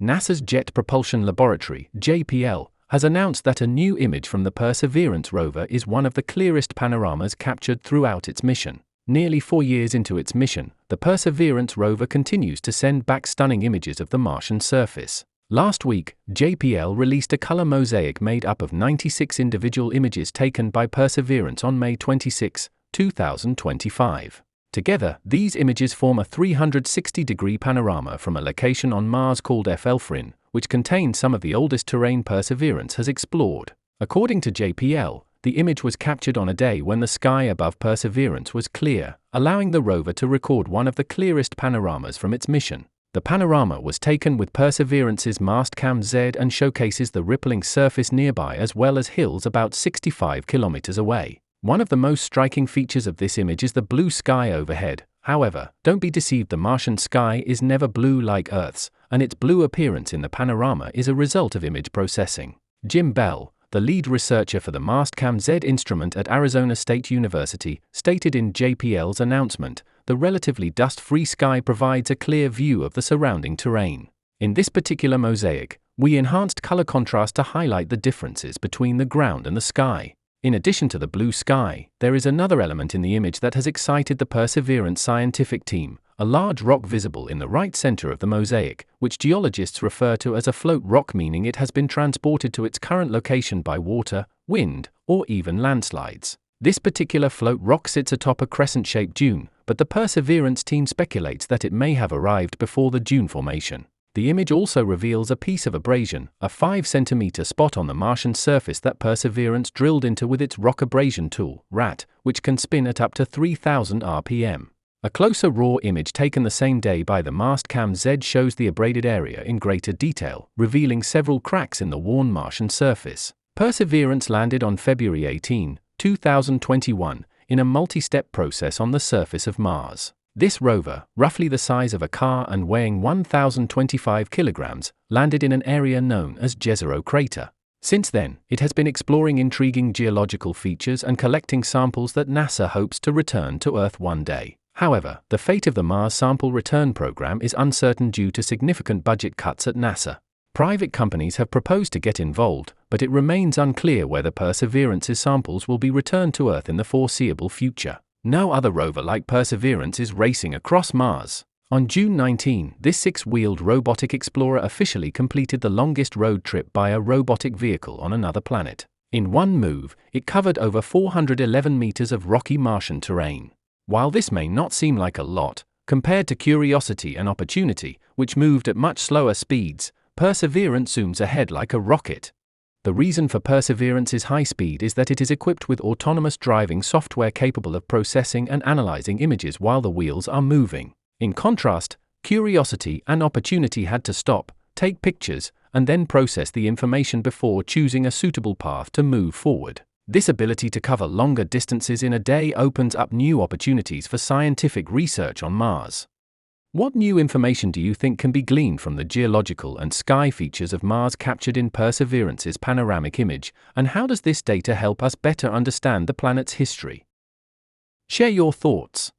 NASA's Jet Propulsion Laboratory, JPL, has announced that a new image from the Perseverance rover is one of the clearest panoramas captured throughout its mission. Nearly 4 years into its mission, the Perseverance rover continues to send back stunning images of the Martian surface. Last week, JPL released a color mosaic made up of 96 individual images taken by Perseverance on May 26, 2025. Together, these images form a 360-degree panorama from a location on Mars called F'Elfrin, which contains some of the oldest terrain Perseverance has explored. According to JPL, the image was captured on a day when the sky above Perseverance was clear, allowing the rover to record one of the clearest panoramas from its mission. The panorama was taken with Perseverance's Mastcam Z and showcases the rippling surface nearby as well as hills about 65 kilometers away. One of the most striking features of this image is the blue sky overhead. However, don't be deceived, the Martian sky is never blue like Earth's, and its blue appearance in the panorama is a result of image processing. Jim Bell, the lead researcher for the Mastcam Z instrument at Arizona State University, stated in JPL's announcement, "The relatively dust-free sky provides a clear view of the surrounding terrain. In this particular mosaic, we enhanced color contrast to highlight the differences between the ground and the sky." In addition to the blue sky, there is another element in the image that has excited the Perseverance scientific team, a large rock visible in the right center of the mosaic, which geologists refer to as a float rock, meaning it has been transported to its current location by water, wind, or even landslides. This particular float rock sits atop a crescent-shaped dune, but the Perseverance team speculates that it may have arrived before the dune formation. The image also reveals a piece of abrasion, a 5-centimeter spot on the Martian surface that Perseverance drilled into with its rock abrasion tool, RAT, which can spin at up to 3,000 RPM. A closer raw image taken the same day by the Mastcam Z shows the abraded area in greater detail, revealing several cracks in the worn Martian surface. Perseverance landed on February 18, 2021, in a multi-step process on the surface of Mars. This rover, roughly the size of a car and weighing 1,025 kilograms, landed in an area known as Jezero Crater. Since then, it has been exploring intriguing geological features and collecting samples that NASA hopes to return to Earth one day. However, the fate of the Mars sample return program is uncertain due to significant budget cuts at NASA. Private companies have proposed to get involved, but it remains unclear whether Perseverance's samples will be returned to Earth in the foreseeable future. No other rover like Perseverance is racing across Mars. On June 19, this 6-wheeled robotic explorer officially completed the longest road trip by a robotic vehicle on another planet. In one move, it covered over 411 meters of rocky Martian terrain. While this may not seem like a lot, compared to Curiosity and Opportunity, which moved at much slower speeds, Perseverance zooms ahead like a rocket. The reason for Perseverance's high speed is that it is equipped with autonomous driving software capable of processing and analyzing images while the wheels are moving. In contrast, Curiosity and Opportunity had to stop, take pictures, and then process the information before choosing a suitable path to move forward. This ability to cover longer distances in a day opens up new opportunities for scientific research on Mars. What new information do you think can be gleaned from the geological and sky features of Mars captured in Perseverance's panoramic image, and how does this data help us better understand the planet's history? Share your thoughts.